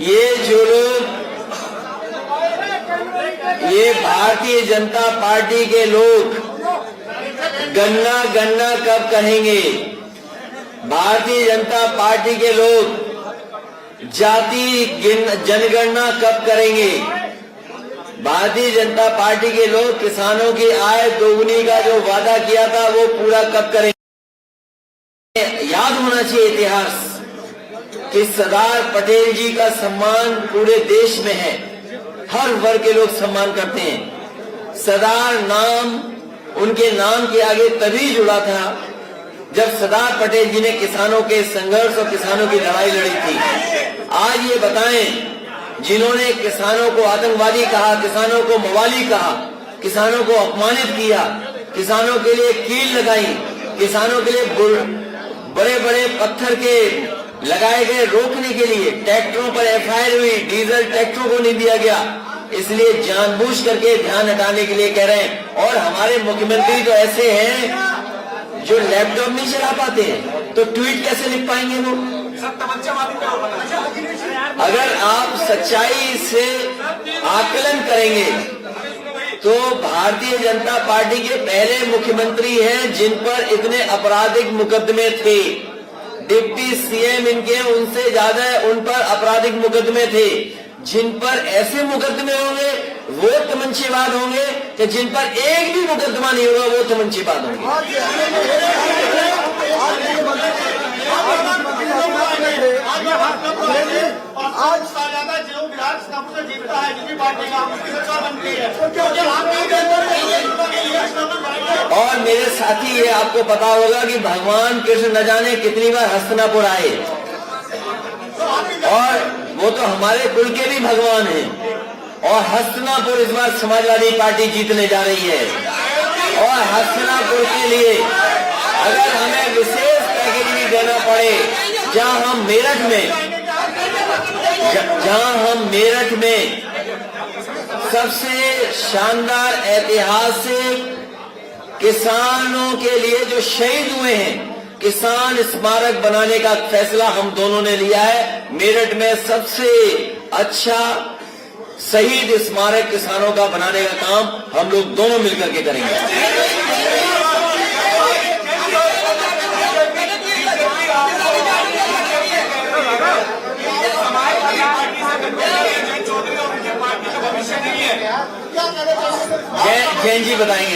ये जो लोग, ये भारतीय जनता पार्टी के लोग गन्ना गन्ना कब कहेंगे? भारतीय जनता पार्टी के लोग जाति जनगणना कब करेंगे? भारतीय जनता पार्टी के लोग किसानों की आय दोगुनी का जो वादा किया था वो पूरा कब करेंगे? याद होना चाहिए इतिहास कि सरदार पटेल जी का सम्मान पूरे देश में है, हर वर्ग के लोग सम्मान करते हैं। सरदार नाम उनके नाम के आगे तभी जुड़ा था जब सरदार पटेल जी ने किसानों के संघर्ष और किसानों की लड़ाई लड़ी थी। आज ये बताएं, जिन्होंने किसानों को आतंकवादी कहा, किसानों को मवाली कहा, किसानों को अपमानित किया, किसानों के लिए कील लगाई, किसानों के लिए बड़े बड़े पत्थर के लगाए गए रोकने के लिए ट्रैक्टरों पर एफआईआर हुई, डीजल ट्रैक्टरों को नहीं दिया गया, इसलिए जानबूझ करके ध्यान हटाने के लिए कह रहे हैं। और हमारे मुख्यमंत्री तो ऐसे हैं जो लैपटॉप नहीं चला पाते हैं, तो ट्वीट कैसे लिख पाएंगे वो? अगर आप सच्चाई से आकलन करेंगे तो भारतीय जनता पार्टी के पहले मुख्यमंत्री हैं जिन पर इतने आपराधिक मुकदमे थे। डिप्टी सीएम इनके उनसे ज्यादा उन पर आपराधिक मुकदमे थे। जिन पर ऐसे मुकदमे होंगे वो तमंचेबाज होंगे कि जिन पर एक भी मुकदमा नहीं होगा वो तमंचेबाज होंगे। आज ज्यादा जो विधानसभा जीतता है जिसकी पार्टी का उसकी सरकार बनती है। और मेरे साथी, ये आपको पता होगा कि भगवान कृष्ण न जाने कितनी बार हस्तिनापुर आए, और वो तो हमारे कुल के भी भगवान हैं। और हस्तिनापुर इस बार समाजवादी पार्टी जीतने जा रही है। और हस्तिनापुर के लिए अगर हमें विशेष पैकेज भी देना पड़े, जहां हम मेरठ में सबसे शानदार ऐतिहासिक किसानों के लिए जो शहीद हुए हैं, किसान स्मारक बनाने का फैसला हम दोनों ने लिया है। मेरठ में सबसे अच्छा शहीद स्मारक किसानों का बनाने का काम हम लोग दोनों मिलकर के करेंगे। जैन जी बताएंगे।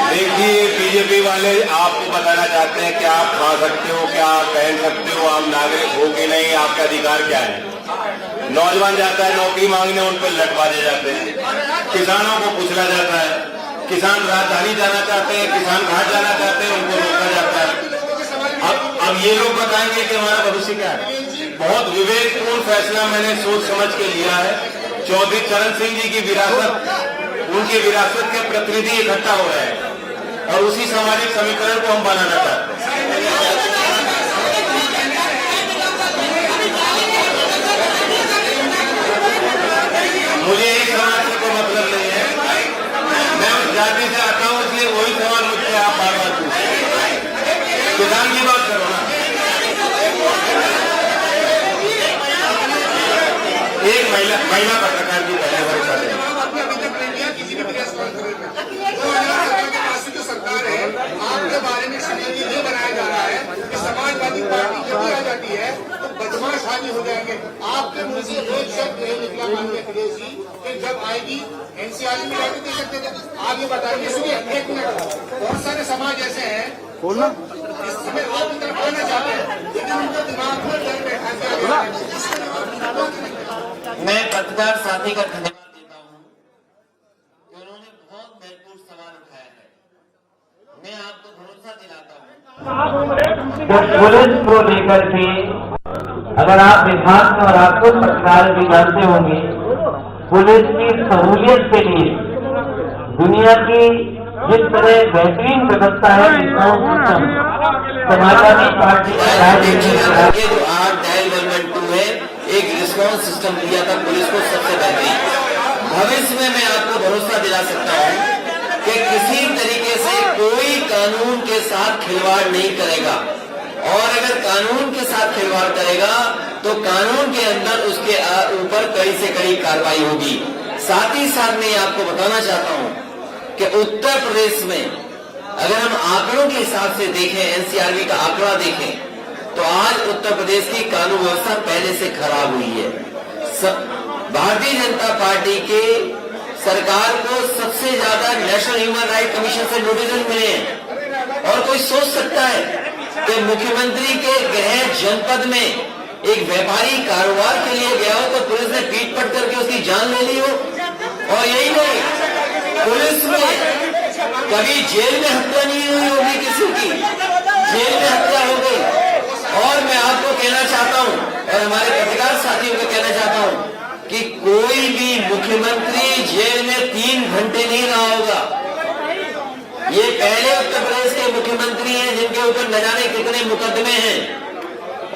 देखिए, बीजेपी वाले आपको बताना चाहते हैं कि आप खा सकते हो, क्या आप पहन सकते हो, आप नागरिक हो कि नहीं, आपका अधिकार क्या है। नौजवान जाता है नौकरी मांगने, उन पर लटवाए जाते हैं। किसानों को कुचला जाता है। किसान राजधानी जाना चाहते हैं, किसान घाट जाना चाहते हैं, उनको रोका जाता है। अब ये लोग बताएंगे कि हमारा भविष्य क्या है। बहुत विवेकपूर्ण फैसला मैंने सोच समझ के लिया है। चौधरी चरण सिंह जी की विरासत, उनकी विरासत के प्रतिनिधि इकट्ठा हो रहे हैं और उसी सामाजिक समीकरण को हम बनाना चाहते हैं। मुझे एक समाज से कोई मतलब नहीं है, मैं उस जाति से आता हूं, इसलिए वही सवाल मुझसे आप बार बार पूछते। किसान की बात करो ना। एक महिला पत्रकार की पहले बार सरकार है, आपके बारे में षड्यंत्र ये बनाया जा रहा है कि समाजवादी पार्टी जब आ जाती है तो बदमाश हावी हो जाएंगे। आपके मुंह से एक शब्द नहीं निकला माननीय अखिलेश जी कि जब आएगी एनसीआर में जाके दे सकते थे। आप ये बताइए, सुनिए एक मिनट। बहुत सारे समाज ऐसे हैं बोलना इस समय आप इधर बोलना चाहते हैं, लेकिन उनके दिमाग में डर बैठा है। मैं पत्रकार साथी का धन्यवाद देता हूं कि उन्होंने बहुत महत्वपूर्ण सवाल उठाया है। मैं आपको भरोसा दिलाता हूं पुलिस को लेकर के, अगर आप विभाग में और आपको पत्रकार भी जानते होंगे, पुलिस की सहूलियत के लिए दुनिया की जिस तरह बेहतरीन व्यवस्था है, समाजवादी पार्टी जो एक रिस्पॉन्स सिस्टम दिया था पुलिस को सबसे बेहतरीन। भविष्य में मैं आपको भरोसा दिला सकता हूं कि किसी तरीके से कोई कानून के साथ खिलवाड़ नहीं करेगा और अगर कानून के साथ खिलवाड़ करेगा तो कानून के अंदर उसके ऊपर कड़ी से कड़ी कार्रवाई होगी। साथ ही साथ मैं आपको बताना चाहता हूं कि उत्तर प्रदेश में अगर हम आंकड़ों के हिसाब से देखें, एनसीआरबी का आंकड़ा देखें, तो आज उत्तर प्रदेश की कानून व्यवस्था पहले से खराब हुई है। भारतीय जनता पार्टी के सरकार को सबसे ज्यादा नेशनल ह्यूमन राइट कमीशन से नोटिस मिले हैं। और कोई सोच सकता है कि मुख्यमंत्री के गृह जनपद में एक व्यापारी कारोबार के लिए गया हो तो पुलिस ने पीट पट करके उसकी जान ले ली हो? और यही नहीं, पुलिस में कभी जेल में हत्या नहीं हुई होगी किसी की, जेल में हत्या हो गई। और मैं आपको कहना चाहता हूं और हमारे पत्रकार साथियों को कहना चाहता हूं कि कोई भी मुख्यमंत्री जेल में 3 घंटे नहीं रहा होगा। ये पहले उत्तर प्रदेश के मुख्यमंत्री हैं जिनके ऊपर न जाने कितने मुकदमे हैं।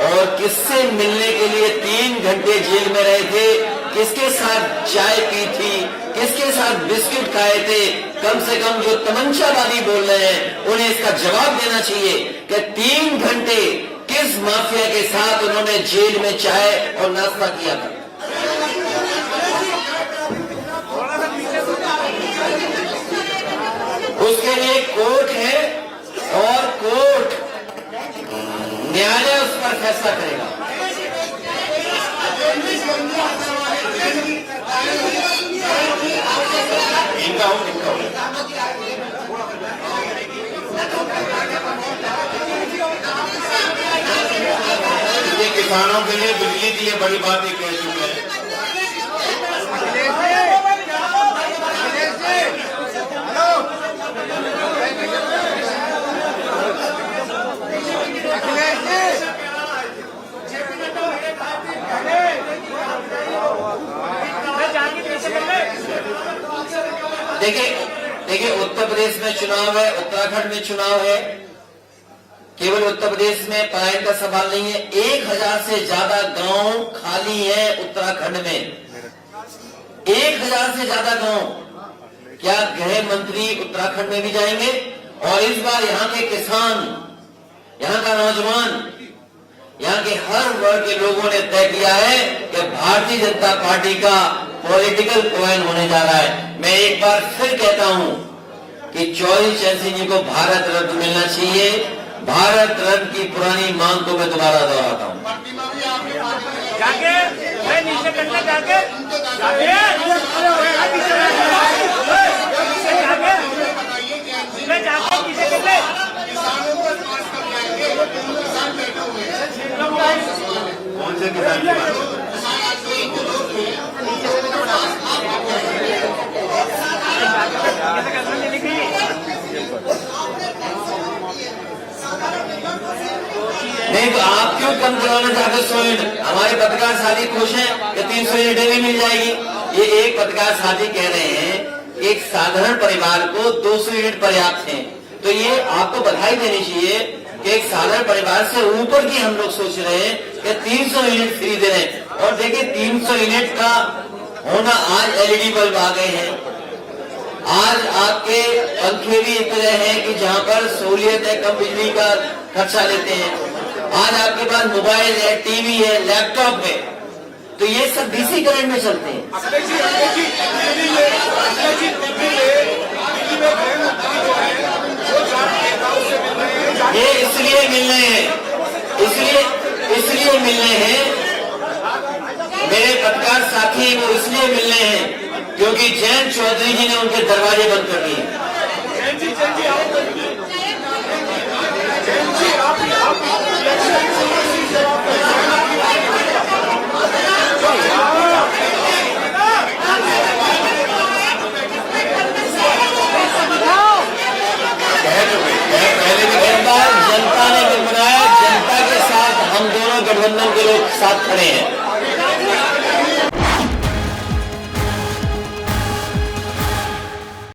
और किससे मिलने के लिए 3 घंटे जेल में रहे थे, किसके साथ चाय पी थी, किसके साथ बिस्किट खाए थे? कम से कम जो तमंचावादी बोल रहे हैं उन्हें इसका जवाब देना चाहिए कि 3 घंटे किस माफिया के साथ उन्होंने जेल में चाय और नाश्ता किया था। उसके लिए कोर्ट है और कोर्ट न्यायालय उस पर फैसला करेगा। ये किसानों के लिए, बिजली के लिए बड़ी बात ये कह चुके हैं। देखिए उत्तर प्रदेश में चुनाव है, उत्तराखंड में चुनाव है। केवल उत्तर प्रदेश में पलायन का सवाल नहीं है। 1000 से ज्यादा गांव खाली है उत्तराखंड में, 1000 से ज्यादा गांव। क्या गृह मंत्री उत्तराखंड में भी जाएंगे? और इस बार यहाँ के किसान, यहाँ का नौजवान, यहाँ के हर वर्ग के लोगों ने तय किया है कि भारतीय जनता पार्टी का पॉलिटिकल कॉइन होने जा रहा है। मैं एक बार फिर कहता हूं कि चौधरी चरण सिंह जी को भारत रत्न मिलना चाहिए। भारत रत्न की पुरानी मांग को मैं दोबारा दोहराता हूं। कौन से किसान की बात? नहीं तो आप क्यों कम कराना चाहते 100 यूनिट? हमारे पत्रकार साथी खुश हैं कि 300 यूनिटें भी मिल जाएगी। ये एक पत्रकार साथी कह रहे हैं एक साधारण परिवार को 200 यूनिट पर्याप्त हैं। तो ये आपको बधाई देनी चाहिए कि एक साधारण परिवार से ऊपर की हम लोग सोच रहे हैं कि 300 यूनिट फ्री दे रहे हैं। और देखिए 300 यूनिट का होना, आज एलईडी बल्ब आ गए हैं, आज आपके पंखे भी इस तरह हैं कि जहां पर सहूलियत है, कम बिजली का खर्चा लेते हैं। आज आपके पास मोबाइल है, टीवी है, लैपटॉप है, तो ये सब डीसी करंट में चलते हैं। ये इसलिए मिल रहे हैं, इसलिए मिल रहे हैं मेरे पत्रकार साथी, वो इसलिए मिल रहे हैं क्योंकि जयंत चौधरी जी ने उनके दरवाजे बंद कर दिए। जनता ने बनाया, जनता के साथ हम दोनों गठबंधन के लोग साथ खड़े हैं।